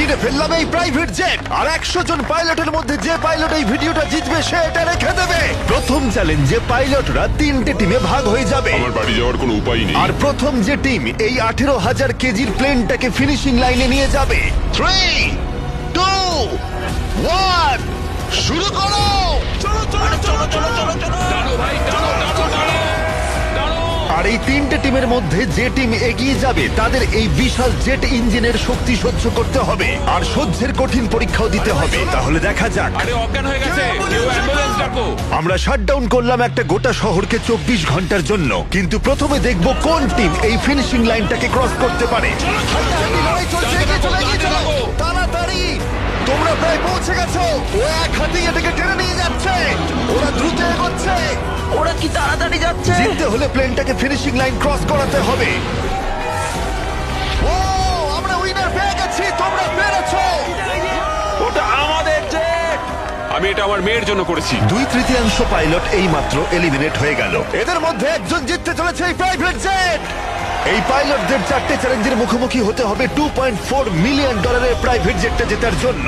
কিনে ফেললাম এই প্রাইভেট জেট আর 100 জন পাইলটের মধ্যে যে পাইলট এই ভিডিওটা জিতবে সে এটা রেখে দেবে। প্রথম চ্যালেঞ্জে পাইলটরা 3টে টিমে ভাগ হয়ে যাবে আমার বাড়ি যাওয়ার কোনো উপায় নেই। আর প্রথম যে টিম এই 18,000 কেজির প্লেনটাকে ফিনিশিং লাইনে নিয়ে যাবে 3, 2, 1 শুরু করো। আর এই 3টে টিমের মধ্যে যে টিম এগিয়ে যাবে তাদের এই বিশাল জেট ইঞ্জিনের শক্তি সহ্য করতে হবে আর সহ্যের কঠিন পরীক্ষাও দিতে হবে। তাহলে দেখা যাক। আরে অজ্ঞান হয়ে গেছে, কেউ অ্যাম্বুলেন্স ডাকো। আমরা শাটডাউন করলাম একটা গোটা শহরকে 24 ঘন্টার জন্য, কিন্তু প্রথমে দেখব কোন টিম এই ফিনিশিং লাইনটাকে ক্রস করতে পারে। তাড়াতাড়ি, তোমরা প্রায় পৌঁছে গেছো। ও এক হাতে এটাকে টেনে নিয়ে যাচ্ছে, ওরা দ্রুত এগোচ্ছে। ওরা কি তাড়াতাড়ি যাচ্ছে? জিততে হলে প্লেনটাকে ফিনিশিং লাইন ক্রস করাতে হবে। ও, আমরা উইনার পেয়ে গেছি, তোমরা পেরেছো। ওটা আমাদের জেট। আমি এটা আমার মেয়ের জন্য করেছি। 2/3 পাইলট এই মাত্র এলিমিনেট হয়ে গেল। এদের মধ্যে একজন জিততে চলেছে এই প্রাইভেট জেট। এই পাইলটদের 4টে চ্যালেঞ্জের মুখোমুখি হতে হবে $2.4 মিলিয়ন প্রাইভেট জেটটা জেতার জন্য।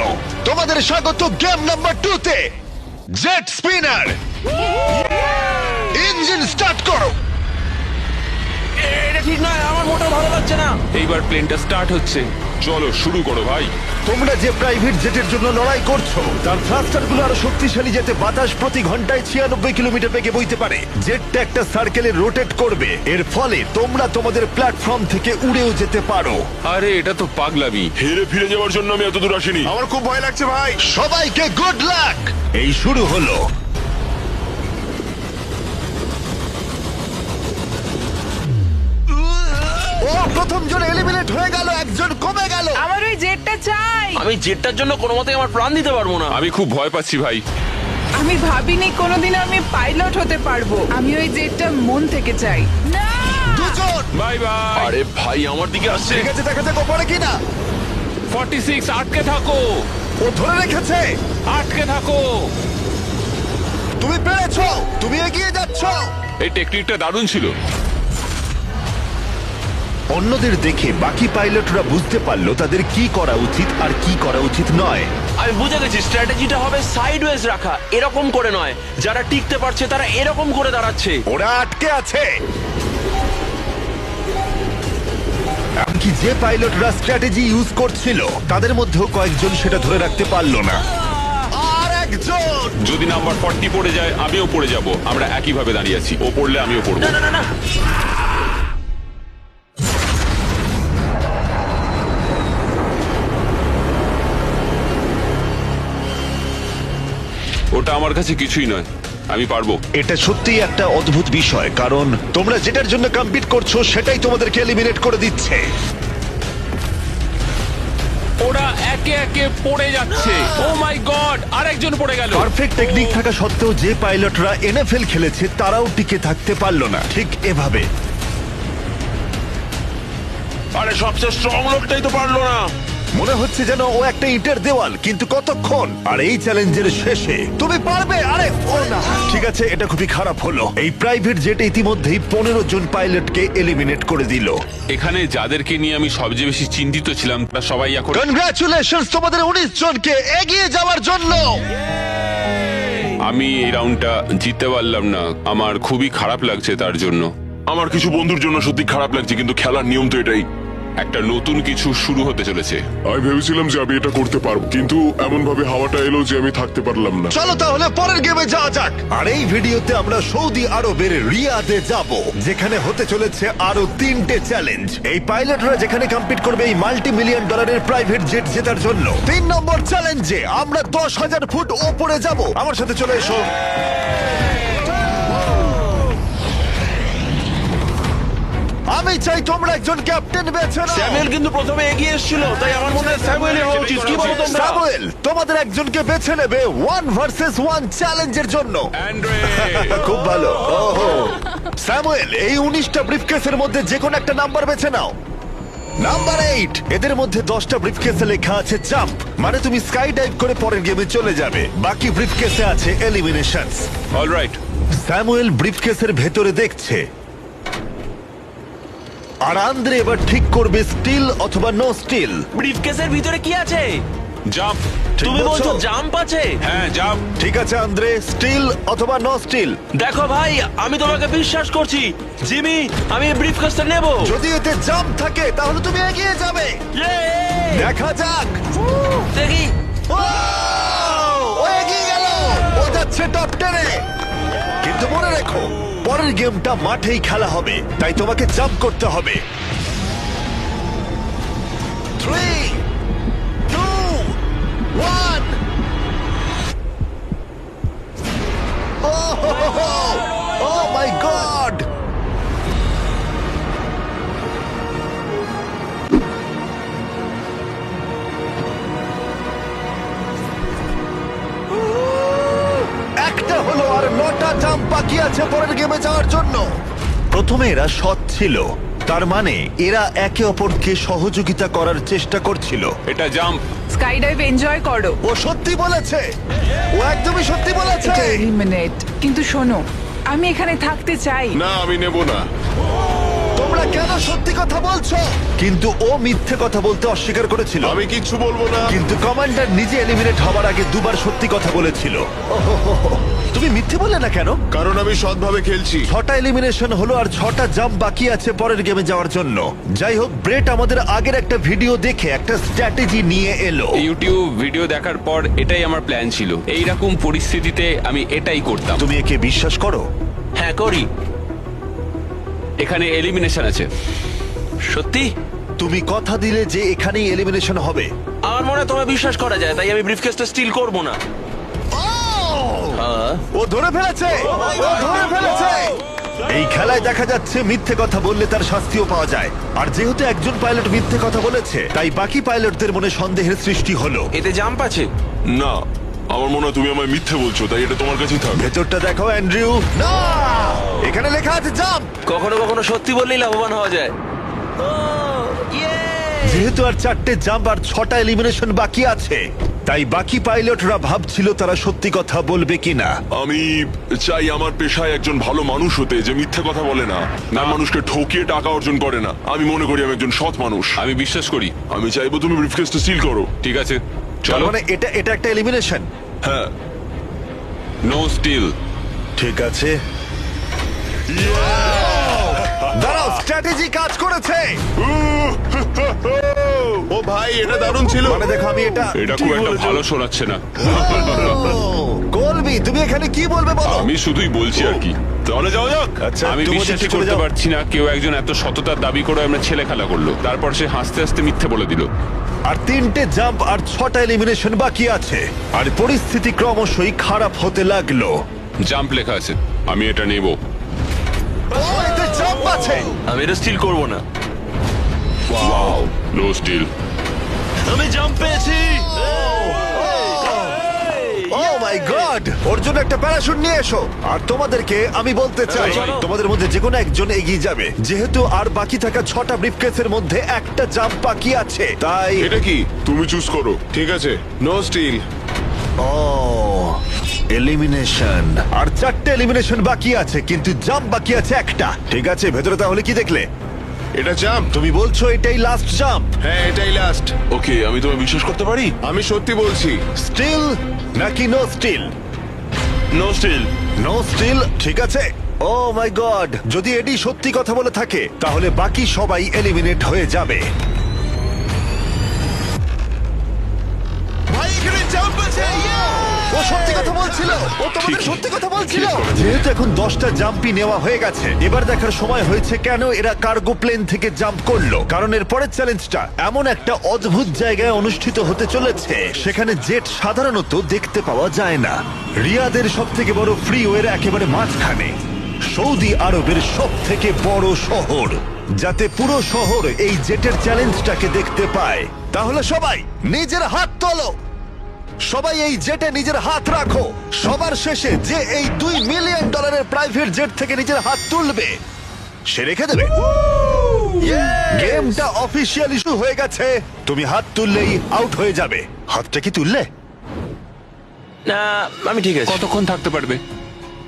তোমাদের স্বাগত গেম নাম্বার 2 তে। জেট স্পিনার, ইঞ্জিন স্টার্ট করো। এটা ঠিক নয়, আমার মোটেও ভালো লাগছে না। এইবার প্লেনটা স্টার্ট হচ্ছে। চলো শুরু করো ভাই। তোমরা যে প্রাইভেট জেটের জন্য লড়াই করছো তার থ্রাস্টারগুলো আরো শক্তিশালী, যাতে বাতাস প্রতি ঘন্টায় 96 কিলোমিটার বেগে বইতে পারে। জেটটা একটা সার্কেলে রোটেট করবে, এর ফলে তোমরা তোমাদের প্ল্যাটফর্ম থেকে উড়েও যেতে পারো। আরে এটা তো পাগলামি। হেরে ফিরে যাওয়ার জন্য আমি এত দূর আসিনি। আমার খুব ভয় লাগছে ভাই। সবাইকে গুড লাক। এই শুরু হলো। ও, প্রথম জন এলিমিনেট হয়ে গেল, একজন কমে গেল। আমার ওই জেটটা চাই। আমি জেটটার জন্য কোনো মতে আমার প্রাণ দিতে পারবো না। আমি খুব ভয় পাচ্ছি ভাই। আমি ভাবিনি কোনোদিন আমি পাইলট হতে পারবো। আমি ওই জেটটা মন থেকে চাই। না, দুজন। Bye bye. আরে ভাই আমার দিকে আসছে। ঠিক আছে, দেখা যাক ও পারে কিনা। 46 আটকে থাকো, ও ধরে রেখেছে। আটকে থাকো। তুমি পেরেছো, তুমি এগিয়ে যাচ্ছ। এই টেকনিকটা দারুণ ছিল। অন্যদের দেখে বাকি পাইলটরা বুঝতে পারলো তাদের কি করা উচিত আর কি করা উচিত নয়। আমি বুঝে গেছি, স্ট্র্যাটেজিটা হবে সাইডওয়েজ রাখা, এরকম করে নয়। যারা টিকতে পারছে তারা এরকম করে দাঁড়াচ্ছে। ওরা আটকে আছে। এমনকি যে পাইলটরা স্ট্র্যাটেজি ইউজ করছিল তাদের মধ্যেও কয়েকজন সেটা ধরে রাখতে পারলো না। আর একজন। যদি নাম্বার 40 পড়ে যায় আমিও পড়ে যাব। আমরা একই ভাবে দাঁড়িয়ে আছি। ও পড়লে আমিও পড়বো। না না না না, ওটা আমার কাছে কিছুই নয়, আমি পারবো। এটা সত্যিই একটা অদ্ভুত বিষয়, কারণ তোমরা যেটার জন্য কম্পিট করছো সেটাই তোমাদেরকে এলিমিনেট করে দিচ্ছে। ওরা একে একে পড়ে যাচ্ছে। ও মাই গড, আরেকজন পড়ে গেল। পারফেক্ট টেকনিক থাকা সত্ত্বেও যে পাইলটরা এনএফএল খেলেছে তারাও টিকে থাকতে পারলো না ঠিক এভাবে। আরে সবচেয়ে স্ট্রং লোকটাই তো পারলো না। মনে হচ্ছে যেন ও একটা ইটের দেওয়াল, কিন্তু কতক্ষণ। আর এই চ্যালেঞ্জের শেষে তুমি পারবে। আরে ও না, ঠিক আছে, এটা খুবই খারাপ হলো। এই প্রাইভেট জেট ইতিমধ্যেই 15 জন পাইলটকে এলিমিনেট করে দিল। এখানে যাদেরকে নিয়ে আমি সবচেয়ে বেশি চিন্তিত ছিলাম তারা সবাই এখন। কনগ্রাচুলেশনস তোমাদের 19 জনকে এগিয়ে যাওয়ার জন্য। আমি এই রাউন্ডটা জিততে পারলাম না, আমার খুবই খারাপ লাগছে তার জন্য। আমার কিছু বন্ধুর জন্য সত্যি খারাপ লাগছে, কিন্তু খেলার নিয়ম তো এটাই। একটা নতুন কিছু শুরু হতে চলেছে। আমি ভেবেছিলাম যে আমি এটা করতে পারবো, কিন্তু এমন ভাবে হাওয়াটা এলো যে আমি থাকতে পারলাম না। চলো তাহলে পরের গেমে যাওয়া যাক। আর এই ভিডিওতে আমরা সৌদি আরবের রিয়াদে যাব, যেখানে হতে চলেছে আরো 3টে চ্যালেঞ্জ। এই পাইলটরা যেখানে কম্পিট করবে এই $multi-million প্রাইভেট জেট জেতার জন্য। 3 নম্বর চ্যালেঞ্জে আমরা 10,000 ফুট ওপরে যাব। আমার সাথে চলে এসো। আমি চাই তোমরা একজন ক্যাপ্টেন বেছে নাও। স্যামুয়েল কিন্তু প্রথমে এগিয়ে এসেছিল, তাই আমার মনে হয় স্যামুয়েলের হওয়া উচিত। কি বলো তোমরা? স্যামুয়েল, তোমাদের একজনকে বেছে নেবে 1 ভার্সেস 1 চ্যালেঞ্জের জন্য। অ্যান্ড্রে, খুব ভালো। ওহো, স্যামুয়েল, এই 19টা ব্রিফকেসের মধ্যে যে কোনো একটা নাম্বার বেছে নাও। নাম্বার 8। এদের মধ্যে 10টা ব্রিফকেসে লেখা আছে জাম্প, মানে তুমি স্কাই ডাইভ করে পরের গেমে চলে যাবে। বাকি ব্রিফকেসে আছে এলিমিনেশনস। অলরাইট। স্যামুয়েল ব্রিফকেসের ভেতরে দেখছে। আর আন্দ্রে এবার ঠিক করবে স্টিল অথবা নো স্টিল। ব্রিফকেসের ভিতরে কি আছে? জাম্প। তুমি বলছো? বলছো জাম্প আছে? হ্যাঁ জাম্প। ঠিক আছে আন্দ্রে, স্টিল অথবা নো স্টিল। দেখো ভাই, আমি তোমাকে বিশ্বাস করছি। জিমি, আমি ব্রিফকেসটা নেব। যদি এতে জাম্প থাকে তাহলে তুমি এগিয়ে যাবে। দেখা যাক। দেখি। ও এগিয়ে গেল, ও যাচ্ছে টপ 10 এ। কিন্তু মনে রেখো, পরের গেমটা মাঠেই খেলা হবে, তাই তোমাকে জাম্প করতে হবে। 3 2 1 ও মাই গড! একটা হলো আর 9টা জাম্প বাকি আছে পরের গেমে যাওয়ার জন্য। প্রথমে এরা সৎ ছিল, তার মানে এরা একে অপরকে সহযোগিতা করার চেষ্টা করছিল। এটা জাম্প। স্কাই ডাইভ এনজয় করো। ও সত্যি বলেছে, ও একদমই সত্যি বলেছে। এটা এলিমিনেট। কিন্তু শোনো, আমি এখানে থাকতে চাই। না আমি নেব না। তোমরা কেন সত্যি কথা বলছো? কিন্তু ও মিথ্যে কথা বলতে অস্বীকার করেছিল। আমি কিচ্ছু বলবো না। কিন্তু কমান্ডার নিজে এলিমিনেট হবার আগে দুবার সত্যি কথা বলেছিল। ওহোহোহো। তুমি মিথ্যে বললে না কেন? কারণ আমি সৎভাবে খেলছি। 6টা এলিমিনেশন হলো আর 6টা জাম্প বাকি আছে পরের গেমে যাওয়ার জন্য। যাই হোক, ব্রেট আমাদের আগের একটা ভিডিও দেখে একটা স্ট্র্যাটেজি নিয়ে এলো। ইউটিউব ভিডিও দেখার পর এটাই আমার প্ল্যান ছিল। এইরকম পরিস্থিতিতে আমি এটাই করতাম। তুমি একে বিশ্বাস করো? হ্যাঁ করি। এখানে এলিমিনেশন আছে। সত্যি? তুমি কথা দিলে যে এখানেই এলিমিনেশন হবে। আমার মনে হয় তোমায় বিশ্বাস করা যায়, তাই আমি ব্রিফকেসটা স্টিল করব না। ও ধরে ফেলেছে, ও ধরে ফেলেছে। এই খেলায় দেখা যাচ্ছে মিথ্যে কথা বললে তার শাস্তিও পাওয়া যায়। আর যেহেতু একজন পাইলট মিথ্যে কথা বলেছে, তাই বাকি পাইলটদের মনে সন্দেহের সৃষ্টি হলো। এতে জাম্প আছে? না, আমার মনে হয় তুমি আমায় মিথ্যে বলছো, তাই এটা তোমার কাছেই থাকবে। ভেতরটা দেখো অ্যান্ড্রিউ। না, এখানে লেখা আছে জাম্প। কখনো কখনো সত্যি বললেই লাভবান হওয়া যায়। যেহেতু আর 4টে জাম্প আর 6টা এলিমিনেশন বাকি আছে, তাই বাকি পাইলটরা ভাবছিল তারা সত্যি কথা বলবে কিনা। আমি চাই আমার পেশায় একজন ভালো মানুষ হতে, যে মিথ্যে কথা বলে না, না মানুষকে ঠকিয়ে টাকা অর্জন করে না। আমি মনে করি আমি একজন সৎ মানুষ। আমি বিশ্বাস করি। আমি চাইবো তুমি ব্রিফকেসটা সিল করো। ঠিক আছে, তার চলো। মানে এটা একটা এলিমিনেশন। হ্যাঁ। No steal. ঠিক আছে, দাঁড়াও, স্ট্র্যাটেজি কাজ করেছে। ও ভাই, এটা দারুণ ছিল। মানে দেখো, আমি এটা এটা খুব একটা ভালো শোনাচ্ছে না। কলবি, তুমি এখানে কি বলবে বলো? আমি শুধুই বলছি আর কি। তাহলে যাওয়া যাক। আচ্ছা, আমি তুমি বিশ্বাসই ওদেরকে চলে করতে যাও। পারছি না কেউ একজন এত সততার দাবি করে আমরা ছেলে খেলা করলো, তারপর সে হাসতে হাসতে মিথ্যে বলে দিল। আর 3টে জাম্প আর 6টা এলিমিনেশন বাকি আছে, আর পরিস্থিতি ক্রমশই খারাপ হতে লাগলো। জাম্প লেখা আছে, আমি এটা নেব। ও, এতে জাম্প আছে। আমি এটা স্টিল করব না। Wow, no steal. আমি জাম্প পেয়েছি। ও মাই গড! ওর জন্য একটা প্যারাশুট নিয়ে এসো। আর তোমাদেরকে আমি বলতে চাই, চলো। তোমাদের মধ্যে যে কোনো একজন এগিয়ে যাবে, যেহেতু আর বাকি থাকা 6টা ব্রিফকেসের মধ্যে একটা জাম্প বাকি আছে, তাই এটা কি তুমি চুজ করো। ঠিক আছে, নো স্টিল। ও এলিমিনেশন। আর 4টে এলিমিনেশন বাকি আছে, কিন্তু জাম্প বাকি আছে একটা। ঠিক আছে, ভেতরে তাহলে কি দেখলে? এটা জাম্প। তুমি বলছো এটাই লাস্ট জাম্প? হ্যাঁ, এটাই লাস্ট। ওকে, আমি তোমায় বিশ্বাস করতে পারি? আমি সত্যি বলছি। স্টিল নাকি no steal? No steal. No steal, ঠিক আছে। ও মাই গড, যদি এডি সত্যি কথা বলে থাকে তাহলে বাকি সবাই এলিমিনেট হয়ে যাবে। ভাই, এখানে জাম্প আছে। ও সত্যি কথা বলছিল, ও তোমাদের সত্যি কথা বলছিল। যেহেতু এখন 10টা জাম্পই নেওয়া হয়ে গেছে, এবার দেখার সময় হয়েছে কেন এরা কার্গো প্লেন থেকে জাম্প করলো। কারণ এর পরের চ্যালেঞ্জটা এমন একটা অদ্ভুত জায়গায় অনুষ্ঠিত হতে চলেছে, সেখানে জেট সাধারণত দেখতে পাওয়া যায় না। রিয়াদের সব থেকে বড় ফ্রিওয়ের একেবারে মাঝখানে, সৌদি আরবের সব থেকে বড় শহর, যাতে পুরো শহর এই জেটের চ্যালেঞ্জটাকে দেখতে পায়। তাহলে সবাই নিজের হাত তোলো, সবাই এই জেটে নিজের হাত রাখো। সবার শেষে যে এই $2 মিলিয়ন প্রাইভেট জেট থেকে নিজের হাত তুলবে, সে রেখে দেবে। গেমটা অফিসিয়াল ইস্যু হয়ে গেছে, তুমি হাত তুললেই আউট হয়ে যাবে। হাতটা কি তুললে? না, আমি ঠিক আছে। কতক্ষণ থাকতে পারবে?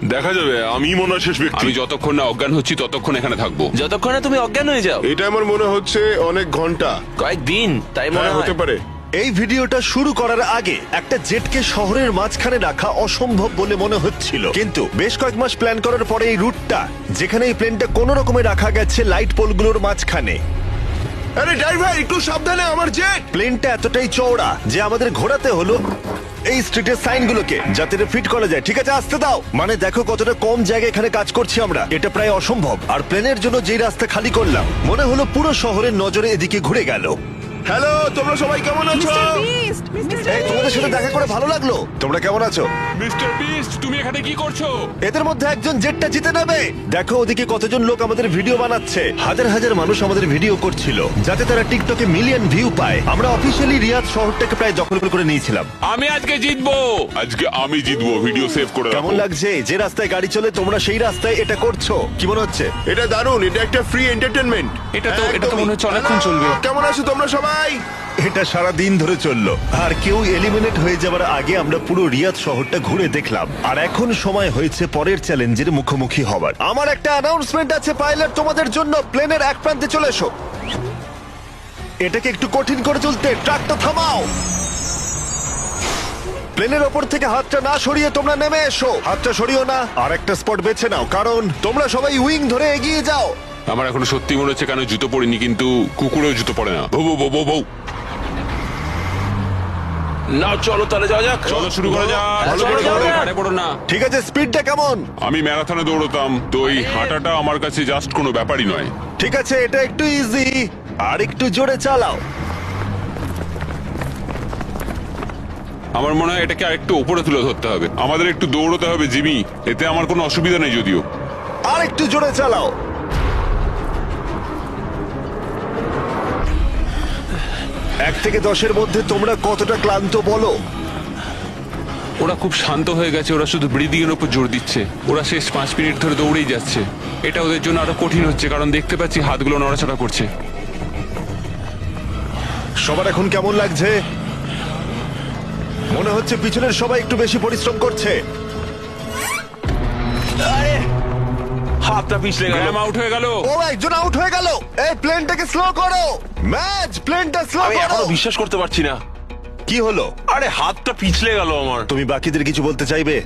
দেখা যাবে, আমি মনে হয় শেষ ব্যক্তি। আমি যতক্ষণ না অজ্ঞান হচ্ছি ততক্ষণ এখানে থাকবো। যতক্ষণে তুমি অজ্ঞান হয়ে যাও। এটা আমার মনে হচ্ছে অনেক ঘন্টা। কয়েকদিন, তাই মনে হ্যাঁ, হয়। হতে পারে। এই ভিডিওটা শুরু করার আগে একটা জেটকে শহরের মাঝখানে রাখা অসম্ভব বলে মনে হচ্ছিল, কিন্তু বেশ কয়েক মাস প্ল্যান করার পরে এই রুটটা, যেখানে এই প্লেনটা কোনো রকমে রাখা গেছে লাইট পোলগুলোর মাঝখানে। আরে ড্রাইভার একটু সাবধানে, আমার জেট। প্লেনটা এতটাই চওড়া যে আমাদের ঘোরাতে হলো এই স্ট্রিটের সাইনগুলোকে যাতে ফিট করা যায়। ঠিক আছে, আসতে দাও। মানে দেখো কতটা কম জায়গা এখানে কাজ করছি আমরা, এটা প্রায় অসম্ভব। আর প্লেনের জন্য যেই রাস্তা খালি করলাম, মনে হলো পুরো শহরের নজরে এদিকে ঘুরে গেল। হ্যালো, তোমরা সবাই কেমন আছো? এই তোমাদের সাথে দেখা করে ভালো লাগলো। তোমরা কেমন আছো? মিস্টার বিস্ট, তুমি এখানে কি করছো? এদের মধ্যে একজন জেটটা জিতে নেবে। দেখো ওদিকে কতজন লোক আমাদের ভিডিও বানাচ্ছে। হাজার হাজার মানুষ আমাদের ভিডিও করছিল যাতে তারা টিকটকে মিলিয়ন ভিউ পায়। আমরা অফিসিয়ালি রিয়াদ শহরটাকে প্রায় দখল করে নিয়েছিলাম। আমি আজকে জিতবো। আজকে আমি জিতবো, ভিডিও সেভ করে রাখো। কেমন লাগছে যে রাস্তায় গাড়ি চলে তোমরা সেই রাস্তায় এটা করছো? কি মনে হচ্ছে? এটা দারুণ, এটা একটা ফ্রি এন্টারটেনমেন্ট। এটা তো মনে হচ্ছে অনেকক্ষণ চলবে। কেমন আছো তোমরা সবাই? এটা সারা দিন ধরে চললো, আর কেউ এলিমিনেট হয়ে যাবার আগে আমরা পুরো রিয়াদ শহরটা ঘুরে দেখলাম। আর এখন সময় হয়েছে পরের চ্যালেঞ্জের মুখোমুখি হবার। আমার একটা অ্যানাউন্সমেন্ট আছে পাইলট তোমাদের জন্য। প্লেনের এক প্রান্তে চলে এসো। এটাকে একটু কঠিন করে তুলতে ট্রাকটা থামাও। প্লেনের ওপর থেকে হাতটা না সরিয়ে তোমরা নেমে এসো। হাতটা সরিও না, আর একটা স্পট বেছে নাও, কারণ তোমরা সবাই উইং ধরে এগিয়ে যাও। আমার এখন সত্যি মনে হচ্ছে কেন জুতো পরিনি, কিন্তু কুকুরেও জুতো পরে না। বউ বউ বউ বউ। না, চলো তাহলে যাওয়া যাক। চলো শুরু করা যাক। ভালো করে যাও। ঘাড়ে পড়ো না। ঠিক আছে, স্পিডটা কেমন? আমি ম্যারাথনে দৌড়তাম, তো এই হাঁটাটা আমার কাছে জাস্ট কোনো ব্যাপারই নয়। ঠিক আছে, এটা একটু ইজি, আর একটু জোরে চালাও। আমার মনে হয় এটাকে আরেকটু উপরে তুলে ধরতে হবে। আমাদের একটু দৌড়তে হবে জিমি, এতে আমার কোনো অসুবিধা নেই যদিও। আর একটু জোরে চালাও। 1 থেকে 10-এর মধ্যে তোমরা কতটা ক্লান্ত বলো? ওরা খুব শান্ত হয়ে গেছে, ওরা শুধু ব্রিদিং এর উপর জোর দিচ্ছে। ওরা শেষ 5 মিনিট ধরে দৌড়েই যাচ্ছে। এটা ওদের জন্য আরো কঠিন হচ্ছে, কারণ দেখতে পাচ্ছি হাতগুলো নড়াচড়া করছে। সবার এখন কেমন লাগছে? মনে হচ্ছে পিছনের সবাই একটু বেশি পরিশ্রম করছে। আরে, হাতটা পিছলে গেল। ম্যাম আউট হয়ে গেল। ও, একজন আউট হয়ে গেল। এই প্লেনটাকে স্লো করো। ম্যাচ, প্লেনটা স্লো আমি করো। এখনো বিশ্বাস করতে পারছি না। কি হলো? আরে, হাতটা পিছলে গেল আমার। তুমি বাকিদের কিছু বলতে চাইবে?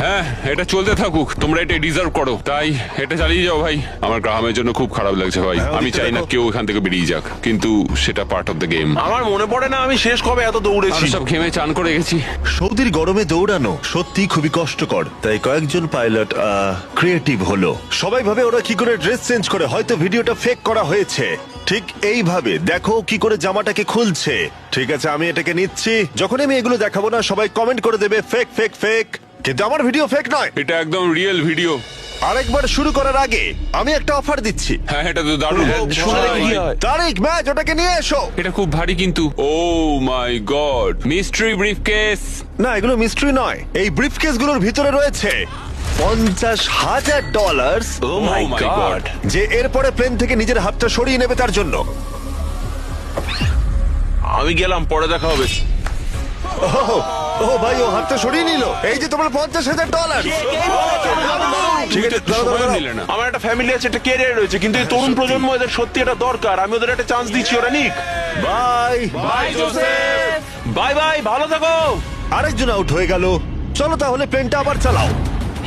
হ্যাঁ, এটা চলতে থাকুক, তোমরা এটা ডিজার্ভ করো, তাই এটা চালিয়ে যাও ভাই। আমার গ্রাহামের জন্য খুব খারাপ লাগছে ভাই। হ্যাঁ, আমি ওদিকটা চাই না দেখো। কেউ এখান থেকে বেরিয়ে যাক, কিন্তু সেটা পার্ট অফ দ্য গেম। আমার মনে পড়ে না আমি শেষ কবে এত দৌড়েছি। সব ঘেমে চান করে গেছি। সৌদির গরমে দৌড়ানো সত্যি খুবই কষ্টকর, তাই কয়েকজন পাইলট ক্রিয়েটিভ হলো। সবাই ভাবে ওরা কি করে ড্রেস চেঞ্জ করে, হয়তো ভিডিওটা ফেক করা হয়েছে। ঠিক এইভাবে দেখো কি করে জামাটাকে খুলছে। ঠিক আছে, আমি এটাকে নিচ্ছি। যখন আমি এগুলো দেখাবো না, সবাই কমেন্ট করে দেবে ফেক ফেক ফেক, কিন্তু আমার ভিডিও ফেক নয়। এটা একদম রিয়েল ভিডিও। আরেকবার শুরু করার আগে আমি একটা অফার দিচ্ছি। হ্যাঁ, এটা তো দারুণ। শুনে দেখি কি হয়। তারিক, ম্যাচ, ওটাকে নিয়ে এসো। এটা খুব ভারী কিন্তু। ও মাই গড, মিস্ট্রি ব্রিফকেস। না, এগুলো মিস্ট্রি নয়। এই ব্রিফকেস গুলোর ভিতরে রয়েছে $50,000, ও মাই Oh my গড। God. যে এরপরে প্লেন থেকে নিজের হাতটা সরিয়ে নেবে তার জন্য। আমি গেলাম, পরে দেখা হবে। ও ভাই, ও হাতটা সরিয়ে নিল। এই যে তোমার $50,000। ঠিক আছে, দাঁড়াও, সময়ও দাঁড়াও। নিলে না। আমার একটা ফ্যামিলি আছে, একটা ক্যারিয়ার রয়েছে, কিন্তু এই তরুণ প্রজন্ম এদের সত্যি এটা দরকার। আমি ওদের একটা চান্স দিচ্ছি, ওরা নিক। Bye. Bye Joseph, bye bye, ভালো থাকো। আরেকজন আউট হয়ে গেল। চলো তাহলে প্লেনটা আবার চালাও।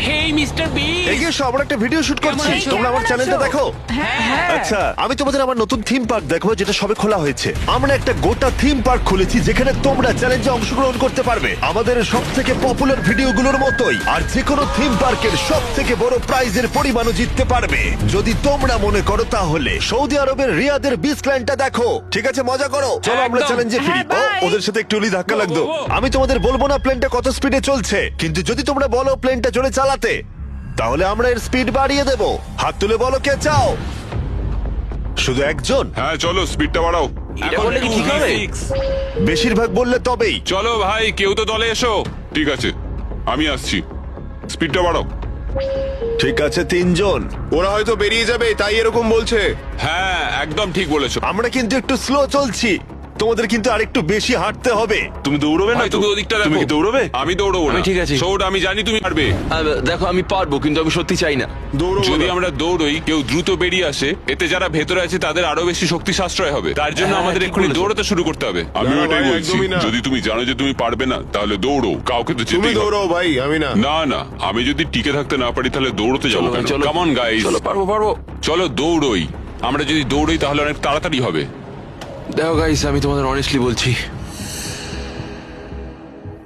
Hey mister beast. এগিয়ে এসো, আমরা একটা ভিডিও শুট করছি। আছো? তোমরা আমার কেমন চ্যানেলটা আছো? দেখো। হ্যাঁ। আচ্ছা, আমি তোমাদের আমার নতুন থিম পার্ক দেখাবো, যেটা সবে খোলা হয়েছে। আমরা একটা গোটা থিম পার্ক খুলেছি যেখানে তোমরা চ্যালেঞ্জে অংশগ্রহণ করতে পারবে আমাদের সব থেকে পপুলার ভিডিওগুলোর মতোই। আর যে কোনো থিম পার্কের সব থেকে বড় প্রাইজের পরিমাণও জিততে পারবে যদি তোমরা মনে করো। তাহলে সৌদি আরবের রিয়াদের বিচল্যান্ডটা দেখো। ঠিক আছে, মজা করো। চলো আমরা একদম। চ্যালেঞ্জে ফিরি। হ্যাঁ, ও, bye। ওদের সাথে একটু ধাক্কা Go, লাগতো। go, go। আমি তোমাদের বলবো না প্লেনটা কত স্পিডে চলছে, কিন্তু যদি তোমরা বলো প্লেনটা জোরে চালাতে, তাহলে আমরা এর স্পিড বাড়িয়ে দেব। হাত তুলে বলো কে চাও। শুধু একজন। হ্যাঁ, চলো স্পিডটা বাড়াও। এটা করলে কি ঠিক হবে? বেশিরভাগ বললে তবেই। চলো ভাই, কেউ তো দলে এসো। ঠিক আছে, আমি আসছি। স্পিডটা বাড়াও। ঠিক আছে, 3 জন। ওরা হয়তো বেরিয়ে যাবে, তাই এরকম বলছে। হ্যাঁ, একদম ঠিক বলেছো। আমরা কিন্তু একটু স্লো চলছি। তোমাদের কিন্তু আরেকটু বেশি হাঁটতে হবে। তুমি দৌড়বে না ভাই, তো? তুমি ওদিকটা তুমি দেখো। কি দৌড়বে? আমি দৌড়বো না। আমি ঠিক আছি। সৌড, আমি জানি তুমি পারবে। দেখো আমি পারবো, কিন্তু আমি সত্যি চাই না। দৌড়ো যদি আমরা দৌড়ই, কেউ দ্রুত বেরিয়ে আসে, এতে যারা ভেতরে আছে তাদের আরো বেশি শক্তি সাশ্রয় হবে। তার জন্য হ্যাঁ, আমাদের ঠিক এক্ষুনি বলেছো। দৌড়াতে শুরু করতে হবে। আমিও না, এটাই ভাই, বলছি, একদমই না। যদি তুমি জানো যে তুমি পারবে না তাহলে দৌড়ো, কাউকে তো তুমি যেতেই হবে। দৌড়াও ভাই, আমি না। না না, আমি যদি টিকে থাকতে না পারি তাহলে দৌড়তে যাবো চলো, কেন? চলো। কাম অন গাইস, চলো, পারবো। চলো দৌড়ই। আমরা যদি দৌড়ই তাহলে অনেক তাড়াতাড়ি হবে। দেখো গাইস, আমি তোমাদের অনেস্টলি বলছি,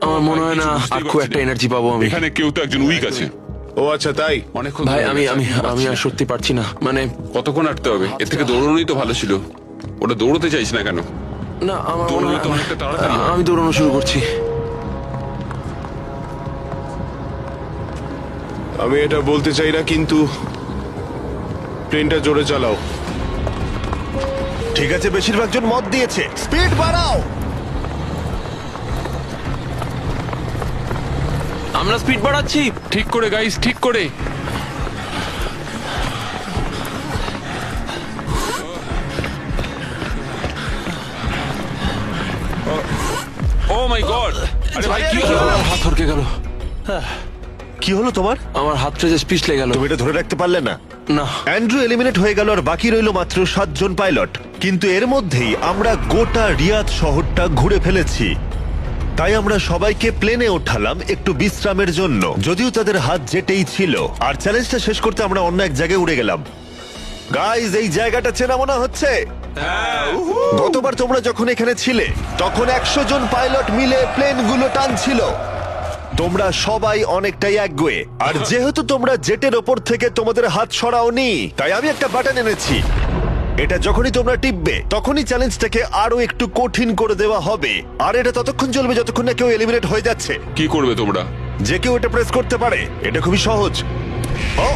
আমার মনে হয় না বুঝতেই আর খুব পারছি একটা না। এনার্জি পাবো আমি। এখানে কেউ তো একজন উইক আছে। ও আচ্ছা, তাই? অনেকক্ষণ ভাই ধরে আমি গেছে, আমি পারছি আমি না। আর সত্যি পারছি না, মানে কতক্ষণ হাঁটতে হবে? এর থেকে দৌড়ানোই তো ভালো ছিল। ওটা দৌড়তে চাইছ না কেন? না আমার মনে দৌড়লে হয় তো অনেকটা তাড়াতাড়ি হবে। আমি দৌড়ানো শুরু করছি। আমি এটা বলতে চাই না, কিন্তু ট্রেনটা জোরে চালাও। ঠিক আছে, বেশিরভাগ জন মত দিয়েছে, স্পিড বাড়াও। আমরা স্পিড বাড়াচ্ছি। ঠিক করে গাইস, ঠিক করে। ও মাই গড! আরে ভাই কি হলো? আমার হাত হরকে গেল, কি হলো তোমার? আমার হাতটা যে পিছলে গেল। তুমি এটা ধরে রাখতে পারলে না। না, অ্যান্ড্রু এলিমিনেট হয়ে গেল আর বাকি রইল মাত্র 7 জন পাইলট। কিন্তু এর মধ্যেই আমরা গোটা রিয়াদ শহরটা ঘুরে ফেলেছি। তাই আমরা সবাইকে প্লেনে ওঠালাম একটু বিশ্রামের জন্য, যদিও তাদের হাত জেটেই ছিল। আর চ্যালেঞ্জটা শেষ করতে আমরা অন্য এক জায়গায় উড়ে গেলাম। গাইজ, এই জায়গাটা চেনা মনে হচ্ছে। গতবার তোমরা যখন এখানে ছিলে তখন 100 জন পাইলট মিলে প্লেনগুলো টানছিল। তোমরা সবাই অনেকটাই একগুয়ে, আর যেহেতু তোমরা জেটের ওপর থেকে তোমাদের হাত সরাওনি, তাই আমি একটা বাটন এনেছি। এটা যখনই তোমরা টিপবে তখনই চ্যালেঞ্জটাকে আরো একটু কঠিন করে দেওয়া হবে। আর এটা ততক্ষণ চলবে যতক্ষণ না কেউ এলিমিনেট হয়ে যাচ্ছে। কি করবে তোমরা? যে কেউ এটা প্রেস করতে পারে। এটা খুবই সহজ। ও,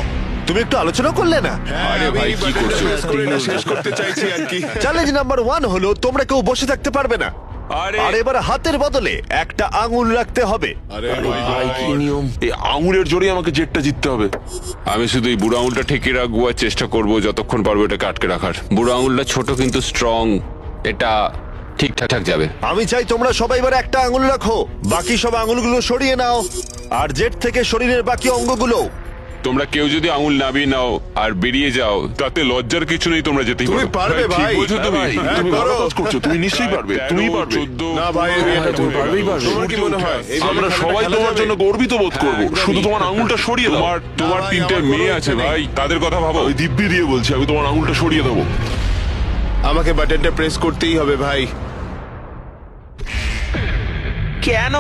তুমি একটু আলোচনা করলে না? আরে আমি ভাই, এই কি বাটনটা করছো? press করে এটা শেষ করতে চাইছি আর কি। চ্যালেঞ্জ নাম্বার 1 হলো তোমরা কেউ বসে থাকতে পারবে না। আরে আর এবার হাতের বদলে একটা আঙুল রাখতে হবে। আরে ভাই কি নিয়ম? এই আঙুলের জোরেই আমাকে জেটটা জিততে হবে। আমি শুধু এই বুড়ো আঙুলটা ঠেকিয়ে রাখবো আর চেষ্টা করবো যতক্ষণ পারবো এটাকে আটকে রাখার। বুড়ো আঙুলটা ছোট কিন্তু স্ট্রং, এটা ঠিকঠাক যাবে। আমি চাই তোমরা সবাই এবার একটা আঙুল রাখো, বাকি সব আঙুলগুলো সরিয়ে নাও। আর জেট থেকে শরীরের বাকি অঙ্গগুলো। তোমরা কেউ যদি আঙুল নামিয়ে নাও আর বেরিয়ে যাও, তাতে লজ্জার কিছু নেই, তোমরা যেতেই তুমি পারো। পারবে ঠিক ভাই। বলছো তুমি। হ্যাঁ, তুমি ভালো করো। কাজ করছো, তুমি নিশ্চয়ই পারবে, তুমি পারবে। 14, না ভাই, আমি এটা তুমি করবো। পারবেই পারবে। তোমার কি মনে হয় এইভাবে আমরা খেলাটা সবাই খেলা তোমার যাবে? জন্য গর্বিত বোধ করবো। একদমই। শুধু তোমার আঙুলটা সরিয়ে দাও। তোমার ভাই, 3টে আমার কোনো মেয়ে আছে ইচ্ছে নেই। ভাই, তাদের কথা ভাবো। ওই দিব্যি দিয়ে বলছি, আমি তোমার আঙুলটা সরিয়ে দেবো। আমাকে বাটনটা প্রেস করতেই হবে ভাই। কেন?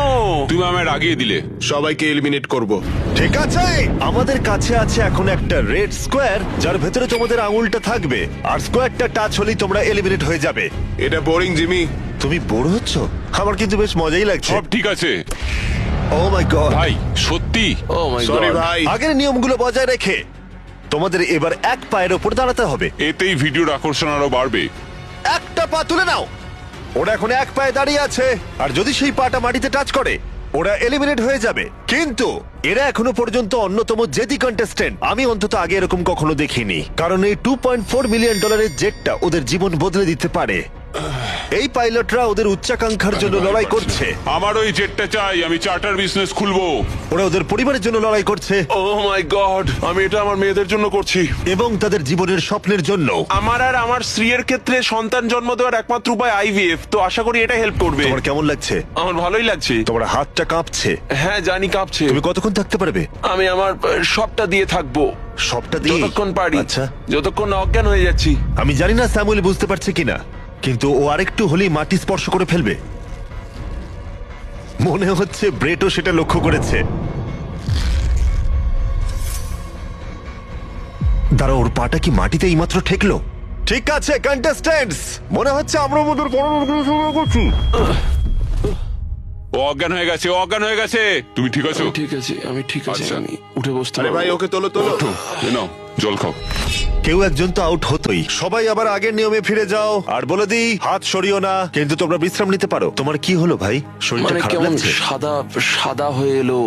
তুমি আমায় রাগিয়ে দিলে। সবাইকে এলিমিনেট করব। ঠিক আছে, আমাদের কাছে আছে এখন একটা রেড স্কোয়ার যার ভেতরে তোমাদের আঙুলটা থাকবে। আর স্কোয়ারটা টাচ হলেই তোমরা এলিমিনেট হয়ে যাবে। এটা বোরিং জিমি। তুমি বোর হচ্ছ? আমার কিন্তু বেশ মজাই লাগছে। সব ঠিক আছে ও মাই গড। ভাই, সত্যি। ও মাই সরি গড। ভাই। আগের নিয়মগুলো বজায় রেখে তোমাদের এবার এক পায়ের ওপর দাঁড়াতে হবে। এতেই ভিডিওর আকর্ষণ আরো বাড়বে। একটা পা তুলে নাও। ওরা এখন এক পায়ে দাঁড়িয়ে আছে, আর যদি সেই পাটা মাটিতে টাচ করে ওরা এলিমিনেট হয়ে যাবে। কিন্তু এরা এখনো পর্যন্ত অন্যতম জেদি কন্টেস্টেন্ট। আমি অন্তত আগে এরকম কখনো দেখিনি, কারণ এই $2.4 মিলিয়ন জেটটা ওদের জীবন বদলে দিতে পারে। এই পাইলটরা ওদের উচ্চাকাঙ্ক্ষার জন্য লড়াই করছে। আমার ওই জেটটা চাই, আমি চার্টার বিজনেস খুলবো। ওরা ওদের পরিবারের জন্য লড়াই করছে ও মাই গড, আমি এটা আমার মেয়েদের জন্য করছি। এবং তাদের জীবনের স্বপ্নের জন্য। আমার আর আমার স্ত্রীর ক্ষেত্রে সন্তান জন্ম দেওয়ার একমাত্র উপায় আইভিএফ, তো আশা করি এটা হেল্প করবে। তোমার কেমন লাগছে? আমার ভালোই লাগছে। তোমার হাতটা কাঁপছে। হ্যাঁ জানি কাঁপছে। তুমি কতক্ষণ থাকতে পারবে? আমি আমার সবটা দিয়ে থাকবো, সবটা দিয়ে? যতক্ষণ পারি। আচ্ছা, যতক্ষণ না অজ্ঞান হয়ে যাচ্ছি। আমি জানি না স্যামুয়েল বুঝতে পারছে কিনা, কিন্তু ও আরেকটু হলেই মাটি স্পর্শ করে ফেলবে। মনে হচ্ছে ব্রেটও সেটা লক্ষ্য করেছে। দাঁড়া, ওর পাটা কি মাটিতে এইমাত্র ঠেকলো? ঠিক আছে কন্টেস্ট্যান্টস, মনে হচ্ছে আমরা আমাদের পরবর্তী শুরু করছি। ও অজ্ঞান হয়ে গেছে, ও অজ্ঞান হয়ে গেছে। তুমি ঠিক আছো? ঠিক আছে, আমি ঠিক আছে, আচ্ছা। আমি উঠে বসতে আরে ভাই, পারবো। ওকে তোলো তোলো। এ নাও, জল খাও। কেউ একজন তো আউট হতোই। সবাই আবার আগের নিয়মে ফিরে যাও। আর বলে দিই, হাত সরিও না, কিন্তু তোমরা বিশ্রাম নিতে পারো। তোমার কি হলো ভাই? শরীরটা মানে খারাপ কেমন লাগছে? সাদা সাদা হয়ে এলো,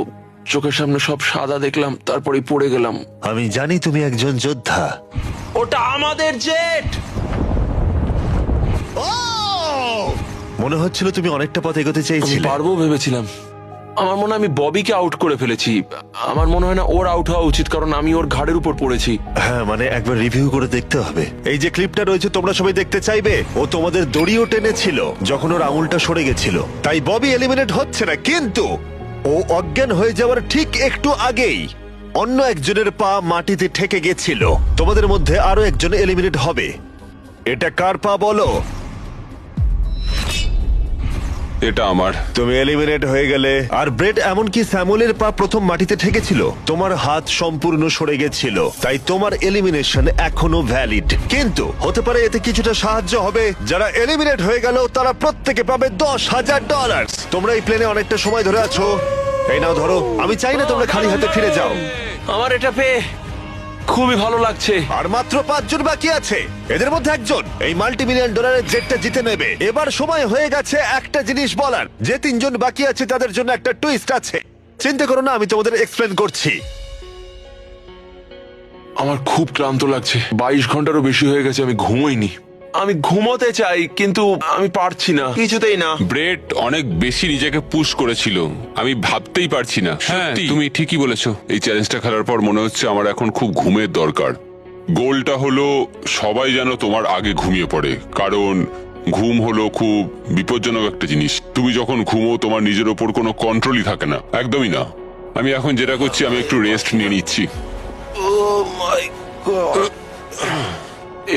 চোখের সামনে সব সাদা দেখলাম, তারপরে পড়ে গেলাম। আমি জানি তুমি একজন যোদ্ধা। ওটা আমাদের জেট। ও মনে হচ্ছিল তুমি অনেকটা পথ এগোতে আমি চেয়েছিলে। পারবো ভেবেছিলাম। আমার মনে হয় আমি ববিকে আউট করে ফেলেছি। আমার মনে হয় না ওর আউট হওয়া উচিত, কারণ আমি ওর ঘাড়ের উপর পড়েছি। হ্যাঁ, মানে একবার রিভিউ করে দেখতে হবে। এই যে ক্লিপটা রয়েছে তোমরা সবাই দেখতে চাইবে, ও তোমাদের দড়িও টেনেছিল যখন ওর আঙুলটা সরে গেছিল। তাই ববি এলিমিনেট হচ্ছে না, কিন্তু ও অজ্ঞান হয়ে যাওয়ার ঠিক একটু আগেই অন্য একজনের পা মাটিতে ঠেকে গেছিল। তোমাদের মধ্যে আরো একজন এলিমিনেট হবে। এটা কার পা বলো? এটা আমার। তুমি এলিমিনেট হয়ে গেলে। আর ব্রেড, এমনকি স্যামুয়েলের পা প্রথম মাটিতে ঠেকেছিল, তোমার হাত সম্পূর্ণ সরে গেছিল, তাই তোমার এলিমিনেশন এখনো ভ্যালিড। কিন্তু হতে পারে এতে কিছুটা সাহায্য হবে। যারা এলিমিনেট হয়ে গেল তারা প্রত্যেকে পাবে $10,000। তোমরা এই প্লেনে অনেকটা সময় ধরে আছো, এই নাও ধরো। আমি চাই না তোমরা খালি হাতে ফিরে যাও। আমার এটা পেয়ে খুবই ভালো লাগছে। আর মাত্র 5 জন বাকি আছে, এদের মধ্যে একজন এই $multi-million জেটটা জিতে নেবে। এবার সময় হয়ে গেছে একটা জিনিস বলার। যে 3 জন বাকি আছে তাদের জন্য একটা টুইস্ট আছে। চিন্তা করো না, আমি তোমাদের এক্সপ্লেন করছি। আমার খুব ক্লান্ত লাগছে। 22 ঘন্টারও বেশি হয়ে গেছে আমি ঘুমোইনি। আমি ঘুমোতে চাই, কিন্তু আমি পারছি না, কিছুতেই না। ব্রেট অনেক বেশি নিজেকে পুশ করেছিল, আমি ভাবতেই পারছি না। হ্যাঁ, তুমি ঠিকই বলেছো। এই চ্যালেঞ্জটা খেলার পর মনে হচ্ছে আমার এখন খুব ঘুমের দরকার। গোলটা হলো সবাই যেন তোমার আগে ঘুমিয়ে পড়ে, কারণ ঘুম হলো খুব বিপজ্জনক একটা জিনিস। তুমি যখন ঘুমো তোমার নিজের ওপর কোনো কন্ট্রোলই থাকে না, একদমই না। আমি এখন যেটা করছি, আমি একটু রেস্ট নিয়ে নিচ্ছি। Oh my God!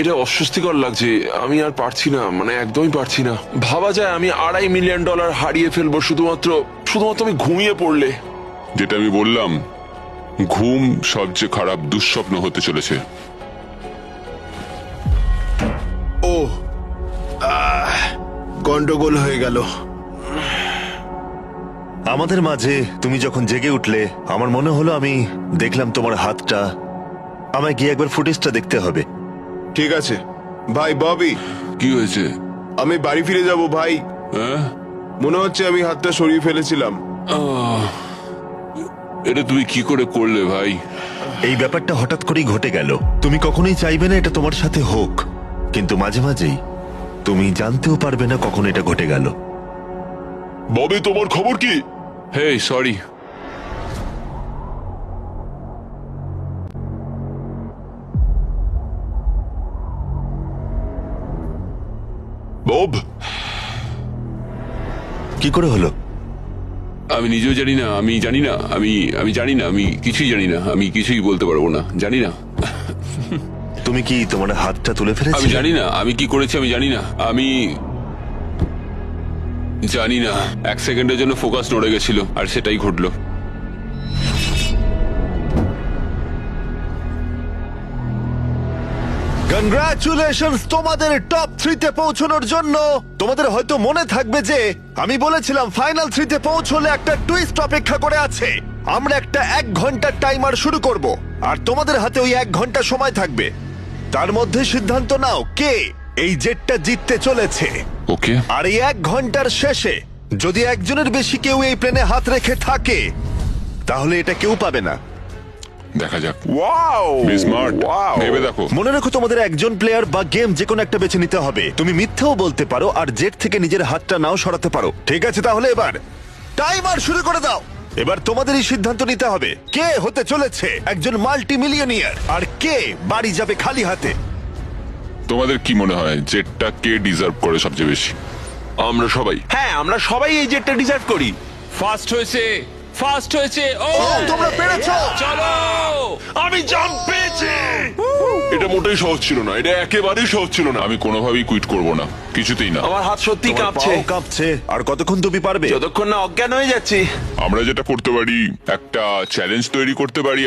এটা অস্বস্তিকর লাগছে। আমি আর পারছি না, মানে একদমই পারছি না। ভাবা যায় আমি $2.5 মিলিয়ন হারিয়ে ফেলবো শুধুমাত্র আমি ঘুমিয়ে পড়লে। যেটা আমি বললাম, ঘুম সবচেয়ে খারাপ দুঃস্বপ্ন হতে চলেছে। ও গন্ডগোল হয়ে গেল। আমাদের মাঝে তুমি যখন জেগে উঠলে, আমার মনে হলো আমি দেখলাম তোমার হাতটা। আমায় গিয়ে একবার ফুটেজটা দেখতে হবে। ঠিক আছে ভাই ববি, কি হয়েছে? আমি বাড়ি ফিরে যাব ভাই। হ্যাঁ, মনে হচ্ছে আমি হাতটা সরিয়ে ফেলেছিলাম। এটা তুমি কি করে করলে ভাই? এই ব্যাপারটা হঠাৎ করেই ঘটে গেল। তুমি কখনোই চাইবে না এটা তোমার সাথে হোক, কিন্তু মাঝে মাঝেই তুমি জানতেও পারবে না কখন এটা ঘটে গেল। ববি, তোমার খবর কি? হেই, সরি। বব, কি করে হলো? আমি নিজেও জানি না, আমি জানি না, আমি জানি না, আমি কিছুই জানি না, আমি কিছুই বলতে পারবো না, জানি না। তুমি কি তোমার হাতটা তুলে আমি ফেলেছিলে? জানি না আমি কি করেছি, আমি জানি না, আমি জানি না। 1 সেকেন্ডের জন্য ফোকাস নড়ে গেছিল, আর সেটাই ঘটলো। কনগ্রাচুলেশনস তোমাদের টপ 3 তে পৌঁছানোর জন্য। তোমাদের হয়তো মনে থাকবে যে আমি বলেছিলাম ফাইনাল 3 তে পৌঁছলে একটা টুইস্ট অপেক্ষা করে আছে। আমরা একটা 1 ঘন্টার টাইমার শুরু করব, আর তোমাদের হাতে ওই 1 ঘন্টা সময় থাকবে। তার মধ্যে সিদ্ধান্ত নাও কে এই জেটটা জিততে চলেছে। ওকে, আর এই 1 ঘন্টার শেষে যদি একজনের বেশি কেউ এই প্লেনে হাত রেখে থাকে, তাহলে এটা কেউ পাবে না। দেখা যাক। Wow, Be smart, wow. ভেবে দেখো। মনে রাখো, তোমাদের একজন প্লেয়ার বা গেম যে কোনো একটা বেছে নিতে হবে। তুমি মিথ্যেও বলতে পারো আর জেট থেকে নিজের হাতটা নাও সরাতে পারো। ঠিক আছে, তাহলে এবার টাইমার শুরু করে দাও। এবার তোমাদেরই সিদ্ধান্ত নিতে হবে কে হতে চলেছে একজন মাল্টি-মিলিয়নিয়ার, আর কে বাড়ি যাবে খালি হাতে। তোমাদের কি মনে হয় জেটটা কে ডিজার্ভ করে সবচেয়ে বেশি? আমরা সবাই। হ্যাঁ, আমরা সবাই এই জেটটা ডিজার্ভ করি। ফার্স্ট হয়েছে, ফার্স্ট হয়েছে। ও তোমরা পেরেছো। চলো। আমি জাম্প পেয়েছি। এটা মোটেই সহজ ছিল না, এটা একেবারেই সহজ ছিল না। আমি কোনোভাবেই কুইট করব না, কিছুতেই না। আমার হাত সত্যি তোমার কাঁপছে। পাও কাঁপছে। আর কতক্ষণ তুমি পারবে? যতক্ষণ না অজ্ঞান হয়ে যাচ্ছি। আমরা যেটা করতে পারি, একটা চ্যালেঞ্জ তৈরি করতে পারি,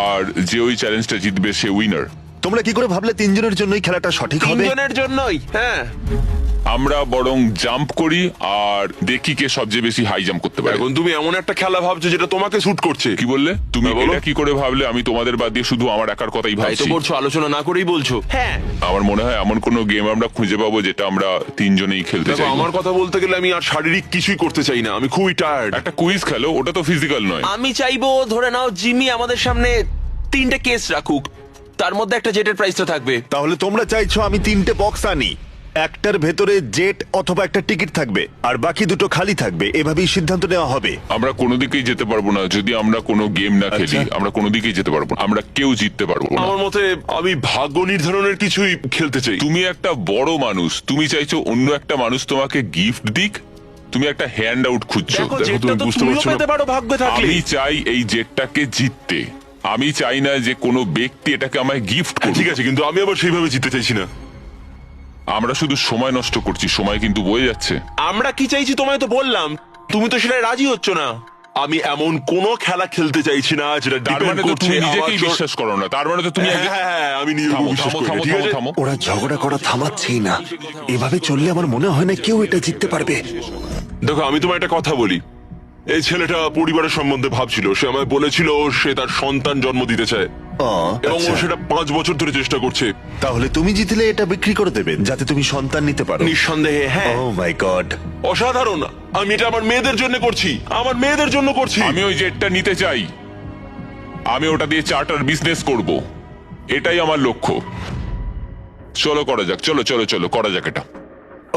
আর যে ওই চ্যালেঞ্জটা জিতবে সে উইনার। তোমরা কি করে ভাবলে 3 জনের জন্যই খেলাটা সঠিক হবে? 3 জনের জন্যই। হ্যাঁ, আমরা বরং জাম্প করি আর দেখি কে সবচেয়ে বেশি হাই জাম্প করতে পারে। এখন তুমি এমন একটা খেলা ভাবছো যেটা তোমাকে শুট করছে। কি বললে তুমি? হ্যাঁ, বলো। এটা কি করে ভাবলে? আমি তোমাদের বাদ দিয়ে শুধু আমার একার কথাই তাই তো ভাবছি। বলছো, আলোচনা না করেই বলছো। হ্যাঁ, আমার মনে হয় এমন কোনো গেম আমরা খুঁজে পাবো যেটা আমরা 3 জনেই খেলতে দেখো, চাই। আমার কথা বলতে গেলে আমি আর শারীরিক কিছুই করতে চাই না, আমি খুবই টায়ার্ড। একটা কুইজ খেলো, ওটা তো ফিজিক্যাল নয়। আমি চাইবো ধরে নাও জিমি আমাদের সামনে 3টে কেস রাখুক, তার মধ্যে একটা জেটের প্রাইস তো থাকবে। তাহলে তোমরা চাইছো আমি 3টে বক্স আনি? একটার ভেতরে জেট অথবা একটা টিকিট থাকবে আর বাকি দুটো খালি থাকবে, এভাবেই সিদ্ধান্ত নেওয়া হবে। আমরা কোনো দিকেই যেতে পারবো না যদি আমরা কোনো গেম না খেলি। আচ্ছা। আমরা কোনো দিকেই যেতে পারবো না, আমরা কেউ জিততে পারবো না। আমার মতে আমি ভাগ্য নির্ধারণের কিছুই খেলতে চাই। তুমি একটা বড় মানুষ, তুমি চাইছো অন্য একটা মানুষ তোমাকে গিফট দিক? তুমি একটা হ্যান্ড আউট খুঁজছো। দেখো দেখো, জেটটা তুমি তো বুঝতে তুমিও পারছো না। পেতে পারো ভাগ্যে থাকলে। আমি চাই এই জেটটাকে জিততে। আমি চাই না যে কোনো ব্যক্তি এটাকে আমায় গিফট করুক। ঠিক আছে, কিন্তু আমি আবার সেইভাবে জিততে চাইছি না। আমরা শুধু সময় নষ্ট করছি, সময় কিন্তু বয়ে যাচ্ছে। আমরা কি চাইছি তোমায় তো বললাম, তুমি তো সেটা রাজি হচ্ছ না। আমি এমন কোন খেলা খেলতে চাইছি না যেটা তার ডিপেন্ড মানে তো করছে তুমি আমার নিজেকেই চোর- বিশ্বাস করো না। তার মানে তো তুমি হ্যাঁ, হ্যাঁ, হ্যাঁ, আমি নিজের উপর থামো, বিশ্বাস থামো, করি না, থামো, ঠিক থামো, আছে? থামো। ওরা ঝগড়া করা থামাচ্ছেই না। এভাবে চললে আমার মনে হয় না কেউ এটা জিততে পারবে। দেখো, আমি তোমায় একটা কথা বলি। এই ছেলেটা পরিবারের সম্বন্ধে ভাবছিল। সে আমায় বলেছিল সে তার সন্তান জন্ম দিতে চায় এবং ও আচ্ছা। সেটা 5 বছর ধরে চেষ্টা করছে। তাহলে তুমি জিতলে এটা বিক্রি করে দেবেন যাতে তুমি সন্তান নিতে পারো। নিঃসন্দেহে হ্যাঁ। ও মাই গড। অসাধারণ। আমি এটা আমার মেয়েদের জন্য করছি, আমার মেয়েদের জন্য করছি। আমি ওই জেটটা নিতে চাই। আমি ওটা দিয়ে চার্টার বিজনেস করব, এটাই আমার লক্ষ্য। চলো করা যাক, চলো চলো চলো করা যাক এটা।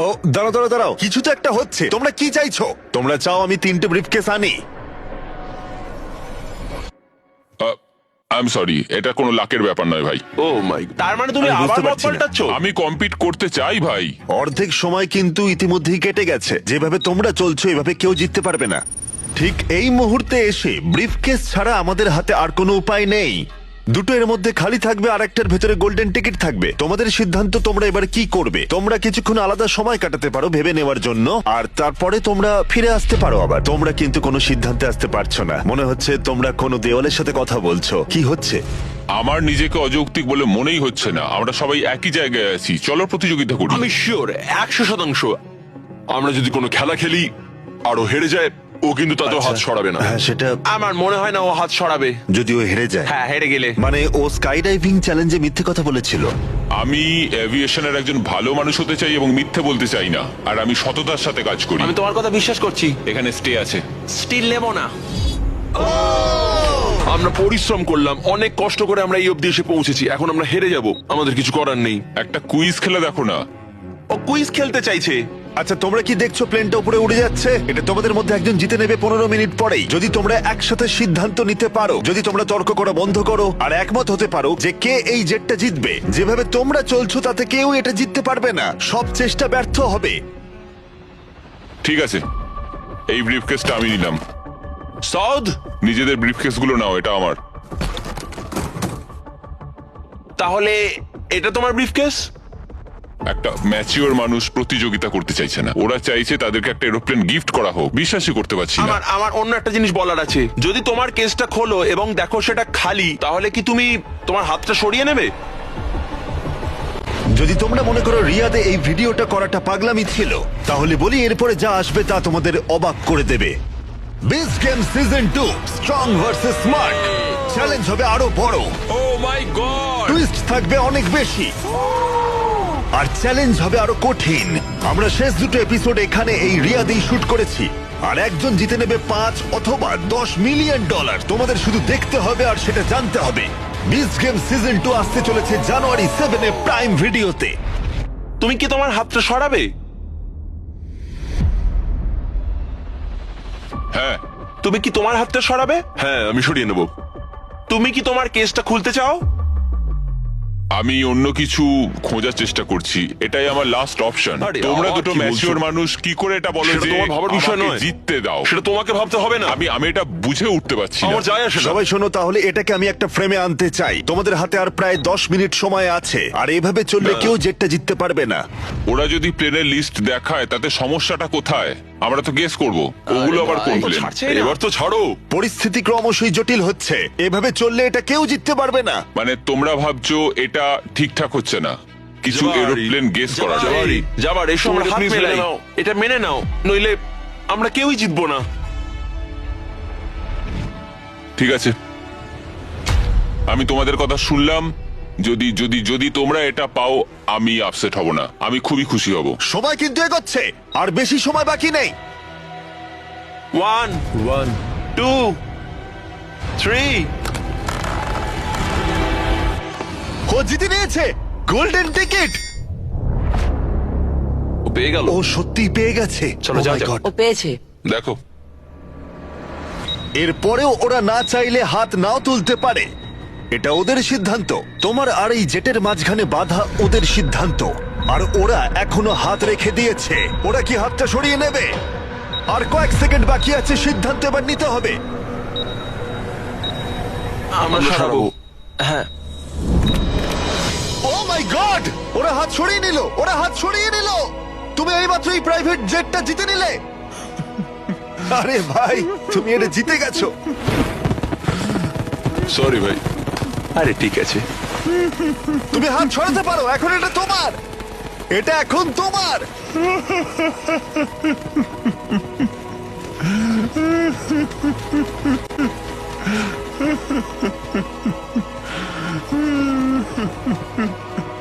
ও দাঁড়াও দাঁড়াও দাঁড়াও, কিছু তো একটা হচ্ছে। তোমরা কি চাইছো? তোমরা চাও আমি 3টে ব্রিফকেস আনি? আই এম সরি, এটা কোনো লাকের ব্যাপার নয় ভাই। ও মাই, তার মানে তুমি আমি বুঝতে আবার মত পারছি না। পাল্টাচ্ছ? আমি কম্পিট করতে চাই ভাই। অর্ধেক সময় কিন্তু ইতিমধ্যেই কেটে গেছে। যেভাবে তোমরা চলছো এভাবে কেউ জিততে পারবে না। ঠিক এই মুহূর্তে এসে ব্রিফকেস ছাড়া আমাদের হাতে আর কোনো উপায় নেই। দুটো এর মধ্যে খালি থাকবে আর একটার ভেতরে গোল্ডেন টিকিট থাকবে। তোমাদের সিদ্ধান্ত, তোমরা এবার কি করবে। তোমরা কিছুক্ষণ আলাদা সময় কাটাতে পারো ভেবে নেওয়ার জন্য, আর তারপরে তোমরা ফিরে আসতে পারো আবার। তোমরা কিন্তু কোনো সিদ্ধান্তে আসতে পারছো না। মনে হচ্ছে তোমরা কোনো দেওয়ালের সাথে কথা বলছো। কি হচ্ছে? আমার নিজেকে অযৌক্তিক বলে মনেই হচ্ছে না। আমরা সবাই একই জায়গায় আছি, চলো প্রতিযোগিতা করি। আমি শিওর 100%। আমরা যদি কোনো খেলা খেলি আর ও হেরে যায়, ও কিন্তু তাতেও হাত সরাবে না। হ্যাঁ, সেটা আমার মনে হয় না ও হাত সরাবে। যদি ও হেরে যায়। হ্যাঁ, হেরে গেলে। মানে ও স্কাই ডাইভিং চ্যালেঞ্জে মিথ্যে কথা বলেছিল। আমি এভিয়েশনের একজন ভালো মানুষ হতে চাই এবং মিথ্যে বলতে চাই না, আর আমি সততার সাথে কাজ করি। আমি তোমার কথা বিশ্বাস করছি। এখানে স্টে আছে। স্টিল নেবো না। আমরা পরিশ্রম করলাম, অনেক কষ্ট করে আমরা এই অবধি এসে পৌঁছেছি। এখন আমরা হেরে যাব, আমাদের কিছু করার নেই। একটা কুইজ খেলে দেখো না। ও কুইজ খেলতে চাইছে। আচ্ছা, তোমরা কি দেখছো প্লেনটা উপরে উড়ে যাচ্ছে? এটা তোমাদের মধ্যে একজন জিতে নেবে 15 মিনিট পরেই। যদি তোমরা একসাথে সিদ্ধান্ত নিতে পারো, যদি তোমরা তর্ক করা বন্ধ করো আর একমত হতে পারো যে কে এই জেটটা জিতবে, যেভাবে তোমরা চলছো তাতে কেউ এটা জিততে পারবে না। সব চেষ্টা ব্যর্থ হবে। ঠিক আছে, এই ব্রিফকেসটা আমি নিলাম। সাউদ, নিজেদের ব্রিফকেসগুলো নাও, এটা আমার। তাহলে এটা তোমার ব্রিফকেস? একটা ম্যাচিওর মানুষ প্রতিযোগিতা করতে চাইছে না। ওরা চাইছে তাদেরকে একটা এরোপ্লেন গিফট করা হোক। বিশ্বাসই করতে পারছি না। আমার অন্য একটা জিনিস বলার আছে। যদি তোমার কেসটা খোলো এবং দেখো সেটা খালি, তাহলে কি তুমি তোমার হাতটা সরিয়ে নেবে? যদি তোমরা মনে করো রিয়াদে এই ভিডিওটা করাটা পাগলামি ছিল, তাহলে বলি এরপরে যা আসবে তা তোমাদের অবাক করে দেবে। Beach game season 2 strong versus smart challenge হবে আরো বড়। ও মাই গড! টুইস্ট থাকবে অনেক বেশি আর চ্যালেঞ্জ হবে আরো কঠিন। আমরা শেষ দুটো এপিসোড এখানে এই রিয়াদেই শুট করেছি, আর একজন জিতে নেবে 5 অথবা 10 মিলিয়ন ডলার। তোমাদের শুধু দেখতে হবে আর সেটা জানতে হবে। বিচ গেম সিজন 2 আসতে চলেছে জানুয়ারি 7 প্রাইম ভিডিওতে। তুমি কি তোমার হাতটা সরাবে? হ্যাঁ, তুমি কি তোমার হাতটা সরাবে? হ্যাঁ, আমি সরিয়ে নেব। তুমি কি তোমার কেসটা খুলতে চাও? আমি অন্য কিছু খোঁজার চেষ্টা করছি। এটাই আমার লাস্ট অপশন। আরে, তোমরা আবার দুটো কি বলছো? ম্যাচিওর মানুষ কি করে এটা বলো সেটা যে তোমার ভাবার বিষয় আমাকে নয়। জিততে দাও? সেটা তোমাকে ভাবতে হবে না। আমি এটা বুঝে উঠতে পারছি না। আমার যায় আসে না। সবাই শোনো, তাহলে এটাকে আমি একটা ফ্রেমে আনতে চাই। তোমাদের হাতে আর প্রায় 10 মিনিট সময় আছে, আর এভাবে চললে কেউ জেটটা জিততে পারবে না। ওরা যদি প্লেনের লিস্ট দেখায় তাতে সমস্যাটা কোথায়? আমরা তো গেস করব। ওগুলো আবার কোন প্লেন? এবার তো ছাড়ো। পরিস্থিতি ক্রমশই জটিল হচ্ছে। এভাবে চললে এটা কেউ জিততে পারবে না। মানে তোমরা ভাবছো এটা ঠিকঠাক হচ্ছে না? কিছু জাবারি, এরোপ্লেন গেস করা যায়। জাবারি। যাবার এসো আমরা তুমি হাত please মেলাই। মেনে নাও। এটা মেনে নাও, নইলে আমরা কেউই জিতবো না। ঠিক আছে, আমি তোমাদের কথা শুনলাম। যদি যদি যদি তোমরা এটা পাও, আমি আপসেট হব না, আমি খুবই খুশি হব। সময় কিন্তু এগোচ্ছে, আর বেশি সময় বাকি নেই। 1 2 3 ও জিতে নিয়েছে গোল্ডেন টিকিট। পেয়ে গেল। ও সত্যি পেয়ে গেছে। চলো, Oh যাওয়া my যাক। God! ও পেয়েছে। দেখো, এরপরেও ওরা না চাইলে হাত নাও তুলতে পারে। এটা ওদের সিদ্ধান্ত। তোমার আর এই জেটের মাঝখানে বাধা ওদের সিদ্ধান্ত। আর ওরা এখনো হাত রেখে দিয়েছে। ওরা কি হাতটা সরিয়ে নেবে? আর কয়েক সেকেন্ড বাকি আছে, সিদ্ধান্ত এবার নিতে হবে। আমরা সারাবো। হ্যাঁ, ও মাই গড! ওরা হাত সরিয়ে নিল, ওরা হাত সরিয়ে নিল। তুমি এইমাত্র এই প্রাইভেট জেটটা জিতে নিলে। আরে ভাই, তুমি এটা জিতে গেছো। সরি ভাই। আরে ঠিক আছে। তুমি হাত সরাতে পারো, এখন এটা তোমার। এটা এখন তোমার।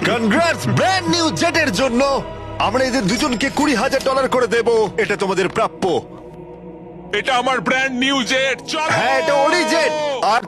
কনগ্রাটস ব্র্যান্ড নিউ জেটের জন্য। আমরা এদের দুজনকে $20,000 করে দেব। এটা তোমাদের প্রাপ্য। এটা আমার ব্র্যান্ড নিউ জেট। চলো। হ্যাঁ, এটা ওরই জেট। আর